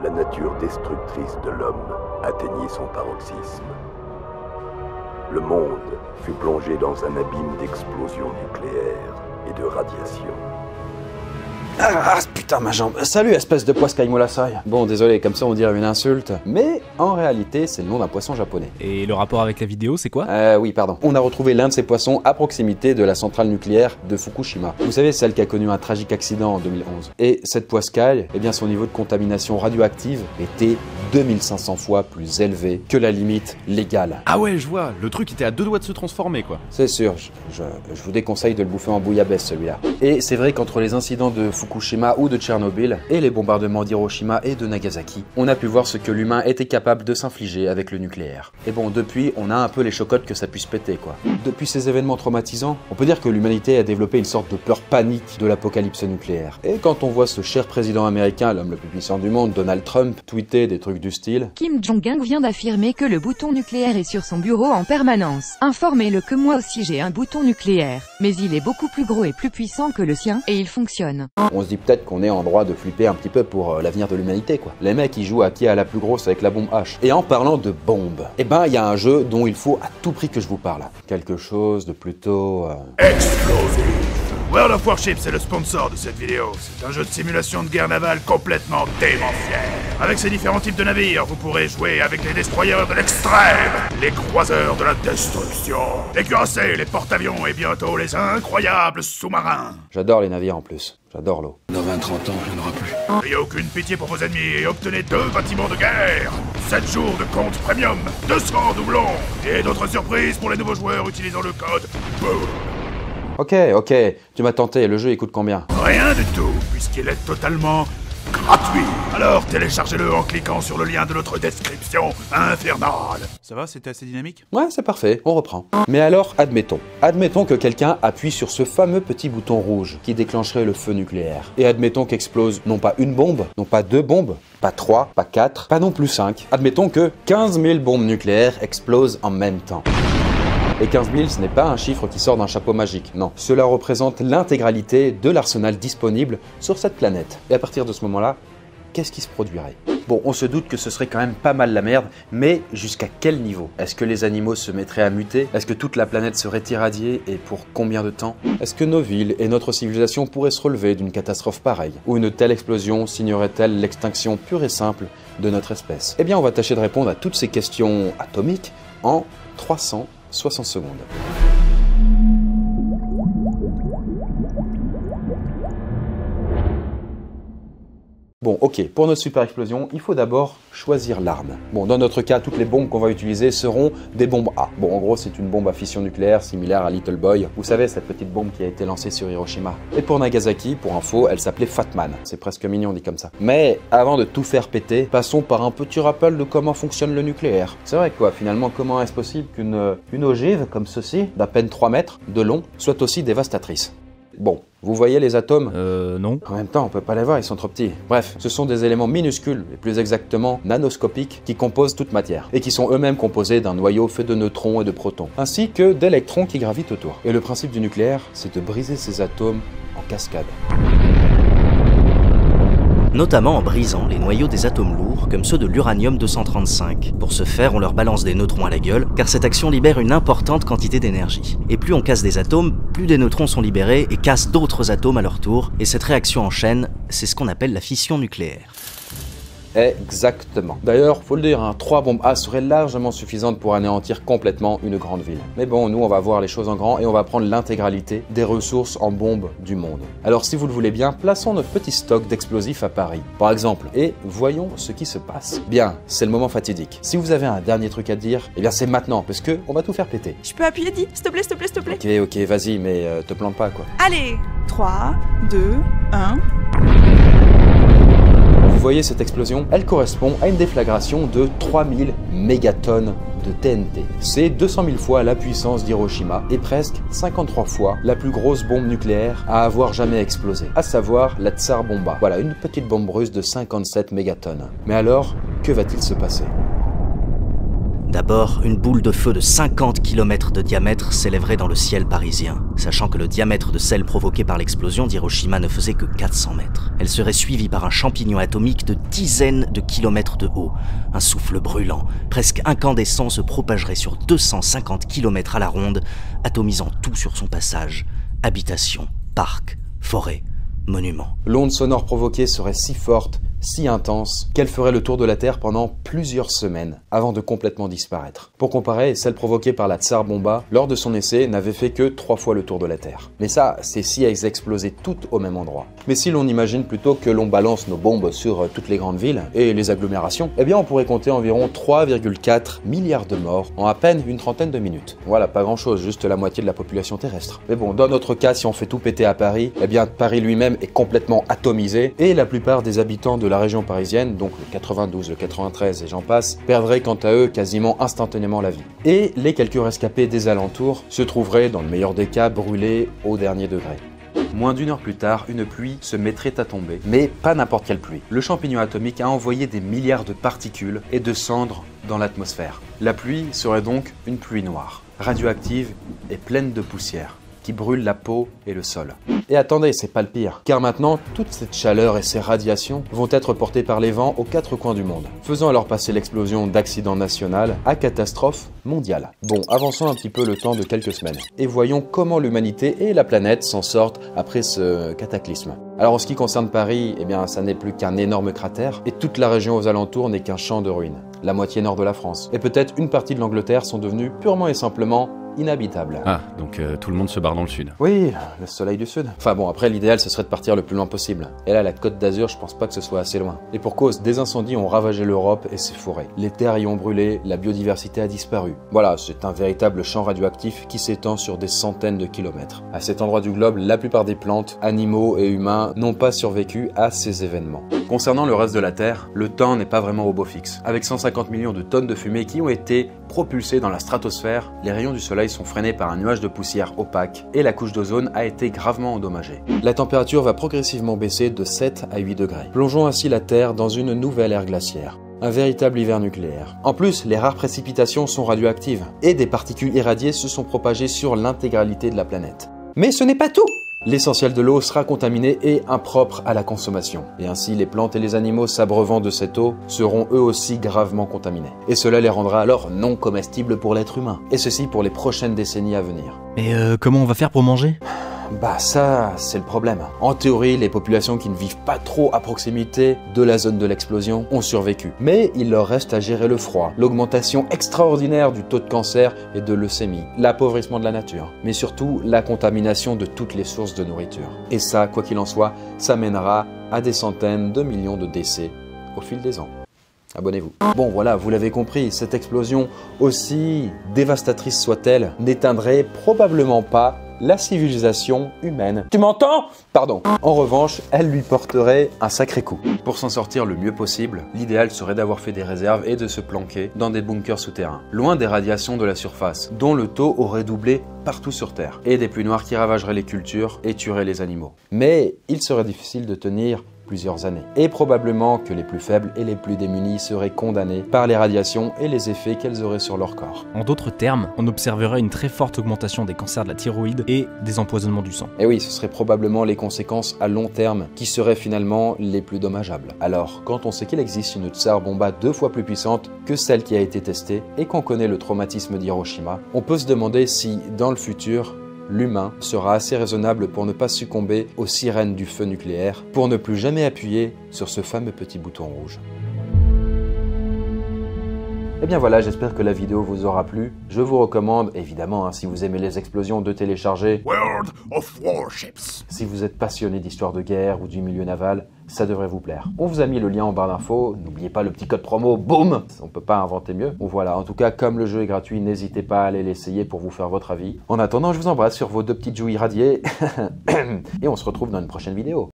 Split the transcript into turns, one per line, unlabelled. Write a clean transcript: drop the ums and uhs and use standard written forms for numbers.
la nature destructrice de l'homme atteignit son paroxysme. Le monde fut plongé dans un abîme d'explosions nucléaires et de radiation.
Ah putain ma jambe. Salut espèce de poiscaille molassaille. Bon désolé, comme ça on dirait une insulte, mais en réalité c'est le nom d'un poisson japonais.
Et le rapport avec la vidéo c'est quoi?
Oui pardon. On a retrouvé l'un de ces poissons à proximité de la centrale nucléaire de Fukushima. Vous savez, celle qui a connu un tragique accident en 2011. Et cette poiscaille, eh bien son niveau de contamination radioactive était 2500 fois plus élevé que la limite légale.
Ah ouais je vois, le truc était à 2 doigts de se transformer quoi.
C'est sûr, je vous déconseille de le bouffer en bouillabaisse celui-là. Et c'est vrai qu'entre les incidents de Fukushima ou de Tchernobyl et les bombardements d'Hiroshima et de Nagasaki, on a pu voir ce que l'humain était capable de s'infliger avec le nucléaire. Et bon, depuis, on a un peu les chocottes que ça puisse péter quoi. Depuis ces événements traumatisants, on peut dire que l'humanité a développé une sorte de peur panique de l'apocalypse nucléaire. Et quand on voit ce cher président américain, l'homme le plus puissant du monde, Donald Trump, tweeter des trucs du style
Kim Jong-un vient d'affirmer que le bouton nucléaire est sur son bureau en permanence. Informez-le que moi aussi j'ai un bouton nucléaire, mais il est beaucoup plus gros et plus puissant que le sien, et il fonctionne.
On se dit peut-être qu'on est en droit de flipper un petit peu pour l'avenir de l'humanité quoi. Les mecs ils jouent à qui a la plus grosse avec la bombe H. Et en parlant de bombes, eh ben il y a un jeu dont il faut à tout prix que je vous parle. Quelque chose de plutôt...
Explosif. World of Warship, c'est le sponsor de cette vidéo. C'est un jeu de simulation de guerre navale complètement démentiel. Avec ses différents types de navires, vous pourrez jouer avec les destroyers de l'extrême, les croiseurs de la destruction, les cuirassés, les porte-avions et bientôt les incroyables sous-marins.
J'adore les navires en plus. J'adore l'eau.
Dans 20-30 ans, il n'y en aura plus.
N'ayez aucune pitié pour vos ennemis et obtenez 2 bâtiments de guerre, 7 jours de compte premium, 200 doublons et d'autres surprises pour les nouveaux joueurs utilisant le code BOOM.
Ok, tu m'as tenté, le jeu il coûte combien?
Rien du tout, puisqu'il est totalement gratuit. Alors téléchargez-le en cliquant sur le lien de notre description infernale. Ça va, c'était assez dynamique?
Ouais, c'est parfait, on reprend. Mais alors, admettons que quelqu'un appuie sur ce fameux petit bouton rouge qui déclencherait le feu nucléaire. Et admettons qu'explose non pas une bombe, non pas 2 bombes, pas 3, pas 4, pas non plus 5. Admettons que 15 000 bombes nucléaires explosent en même temps. Et 15 000, ce n'est pas un chiffre qui sort d'un chapeau magique, non. Cela représente l'intégralité de l'arsenal disponible sur cette planète. Et à partir de ce moment-là, qu'est-ce qui se produirait? Bon, on se doute que ce serait quand même pas mal la merde, mais jusqu'à quel niveau? Est-ce que les animaux se mettraient à muter? Est-ce que toute la planète serait irradiée et pour combien de temps? Est-ce que nos villes et notre civilisation pourraient se relever d'une catastrophe pareille? Ou une telle explosion signerait-elle l'extinction pure et simple de notre espèce? Eh bien, on va tâcher de répondre à toutes ces questions atomiques en 360 secondes. Bon, ok, pour notre super explosion, il faut d'abord choisir l'arme. Bon, dans notre cas, toutes les bombes qu'on va utiliser seront des bombes A. Bon, en gros, c'est une bombe à fission nucléaire similaire à Little Boy. Vous savez, cette petite bombe qui a été lancée sur Hiroshima. Et pour Nagasaki, pour info, elle s'appelait Fatman. C'est presque mignon dit comme ça. Mais avant de tout faire péter, passons par un petit rappel de comment fonctionne le nucléaire. C'est vrai quoi, finalement, comment est-ce possible qu'une ogive comme ceci, d'à peine 3 mètres de long, soit aussi dévastatrice? Bon, vous voyez les atomes?
Non.
En même temps, on peut pas les voir, ils sont trop petits. Bref, ce sont des éléments minuscules, et plus exactement nanoscopiques, qui composent toute matière, et qui sont eux-mêmes composés d'un noyau fait de neutrons et de protons, ainsi que d'électrons qui gravitent autour. Et le principe du nucléaire, c'est de briser ces atomes en cascade.
Notamment en brisant les noyaux des atomes lourds, comme ceux de l'uranium-235. Pour ce faire, on leur balance des neutrons à la gueule, car cette action libère une importante quantité d'énergie. Et plus on casse des atomes, plus des neutrons sont libérés et cassent d'autres atomes à leur tour, et cette réaction en chaîne, c'est ce qu'on appelle la fission nucléaire.
Exactement. D'ailleurs, faut le dire, 3 bombes A seraient largement suffisantes pour anéantir complètement une grande ville. Mais bon, nous on va voir les choses en grand et on va prendre l'intégralité des ressources en bombes du monde. Alors si vous le voulez bien, plaçons notre petit stock d'explosifs à Paris, par exemple, et voyons ce qui se passe. Bien, c'est le moment fatidique. Si vous avez un dernier truc à dire, eh bien c'est maintenant, parce que on va tout faire péter.
Je peux appuyer, dis, s'il te plaît, s'il te plaît, s'il te plaît.
Ok, vas-y, mais te plante pas quoi.
Allez, 3, 2, 1...
Vous voyez cette explosion? Elle correspond à une déflagration de 3000 mégatonnes de TNT. C'est 200 000 fois la puissance d'Hiroshima et presque 53 fois la plus grosse bombe nucléaire à avoir jamais explosé, à savoir la Tsar Bomba. Voilà, une petite bombe russe de 57 mégatonnes. Mais alors, que va-t-il se passer?
D'abord, une boule de feu de 50 km de diamètre s'élèverait dans le ciel parisien, sachant que le diamètre de celle provoquée par l'explosion d'Hiroshima ne faisait que 400 mètres. Elle serait suivie par un champignon atomique de dizaines de kilomètres de haut. Un souffle brûlant, presque incandescent, se propagerait sur 250 km à la ronde, atomisant tout sur son passage. Habitations, parcs, forêts, monuments.
L'onde sonore provoquée serait si forte, si intense, qu'elle ferait le tour de la Terre pendant plusieurs semaines, avant de complètement disparaître. Pour comparer, celle provoquée par la Tsar Bomba, lors de son essai, n'avait fait que 3 fois le tour de la Terre. Mais ça, c'est si elles explosaient toutes au même endroit. Mais si l'on imagine plutôt que l'on balance nos bombes sur toutes les grandes villes et les agglomérations, eh bien on pourrait compter environ 3,4 milliards de morts en à peine une trentaine de minutes. Voilà, pas grand chose, juste la moitié de la population terrestre. Mais bon, dans notre cas, si on fait tout péter à Paris, eh bien Paris lui-même est complètement atomisé et la plupart des habitants de la région parisienne, donc le 92, le 93 et j'en passe, perdraient quant à eux quasiment instantanément la vie. Et les quelques rescapés des alentours se trouveraient, dans le meilleur des cas, brûlés au dernier degré. Moins d'1 heure plus tard, une pluie se mettrait à tomber. Mais pas n'importe quelle pluie. Le champignon atomique a envoyé des milliards de particules et de cendres dans l'atmosphère. La pluie serait donc une pluie noire, radioactive et pleine de poussière, qui brûle la peau et le sol. Et attendez, c'est pas le pire, car maintenant, toute cette chaleur et ces radiations vont être portées par les vents aux 4 coins du monde, faisant alors passer l'explosion d'accident national à catastrophe mondiale. Bon, avançons un petit peu le temps de quelques semaines, et voyons comment l'humanité et la planète s'en sortent après ce cataclysme. Alors en ce qui concerne Paris, eh bien ça n'est plus qu'un énorme cratère, et toute la région aux alentours n'est qu'un champ de ruines. La moitié nord de la France, et peut-être une partie de l'Angleterre sont devenus purement et simplement inhabitable.
Ah, donc tout le monde se barre dans le sud.
Oui, le soleil du sud. Enfin bon, après l'idéal ce serait de partir le plus loin possible. Et là, la Côte d'Azur, je pense pas que ce soit assez loin. Et pour cause, des incendies ont ravagé l'Europe et ses forêts. Les terres y ont brûlé, la biodiversité a disparu. Voilà, c'est un véritable champ radioactif qui s'étend sur des centaines de kilomètres. À cet endroit du globe, la plupart des plantes, animaux et humains n'ont pas survécu à ces événements. Concernant le reste de la Terre, le temps n'est pas vraiment au beau fixe. Avec 150 millions de tonnes de fumée qui ont été propulsées dans la stratosphère, les rayons du soleil sont freinés par un nuage de poussière opaque et la couche d'ozone a été gravement endommagée. La température va progressivement baisser de 7 à 8 degrés, plongeant ainsi la Terre dans une nouvelle ère glaciaire. Un véritable hiver nucléaire. En plus, les rares précipitations sont radioactives et des particules irradiées se sont propagées sur l'intégralité de la planète. Mais ce n'est pas tout! L'essentiel de l'eau sera contaminé et impropre à la consommation. Et ainsi, les plantes et les animaux s'abreuvant de cette eau seront eux aussi gravement contaminés. Et cela les rendra alors non comestibles pour l'être humain. Et ceci pour les prochaines décennies à venir.
Mais comment on va faire pour manger ?
Bah ça, c'est le problème. En théorie, les populations qui ne vivent pas trop à proximité de la zone de l'explosion ont survécu. Mais il leur reste à gérer le froid, l'augmentation extraordinaire du taux de cancer et de leucémie, l'appauvrissement de la nature, mais surtout la contamination de toutes les sources de nourriture. Et ça, quoi qu'il en soit, ça mènera à des centaines de millions de décès au fil des ans. Abonnez-vous. Bon voilà, vous l'avez compris, cette explosion, aussi dévastatrice soit-elle, n'éteindrait probablement pas la civilisation humaine. Tu m'entends ? Pardon. En revanche, elle lui porterait un sacré coup. Pour s'en sortir le mieux possible, l'idéal serait d'avoir fait des réserves et de se planquer dans des bunkers souterrains, loin des radiations de la surface, dont le taux aurait doublé partout sur Terre, et des pluies noires qui ravageraient les cultures et tueraient les animaux. Mais il serait difficile de tenir plusieurs années. Et probablement que les plus faibles et les plus démunis seraient condamnés par les radiations et les effets qu'elles auraient sur leur corps.
En d'autres termes, on observerait une très forte augmentation des cancers de la thyroïde et des empoisonnements du sang.
Et oui, ce seraient probablement les conséquences à long terme qui seraient finalement les plus dommageables. Alors, quand on sait qu'il existe une Tsar Bomba 2 fois plus puissante que celle qui a été testée et qu'on connaît le traumatisme d'Hiroshima, on peut se demander si, dans le futur, l'humain sera assez raisonnable pour ne pas succomber aux sirènes du feu nucléaire, pour ne plus jamais appuyer sur ce fameux petit bouton rouge. Et bien voilà, j'espère que la vidéo vous aura plu. Je vous recommande, évidemment, si vous aimez les explosions, de télécharger
World of Warships.
Si vous êtes passionné d'histoire de guerre ou du milieu naval, ça devrait vous plaire. On vous a mis le lien en barre d'infos, n'oubliez pas le petit code promo, boum! On peut pas inventer mieux. Bon voilà, en tout cas, comme le jeu est gratuit, n'hésitez pas à aller l'essayer pour vous faire votre avis. En attendant, je vous embrasse sur vos 2 petites joues irradiées, et on se retrouve dans une prochaine vidéo.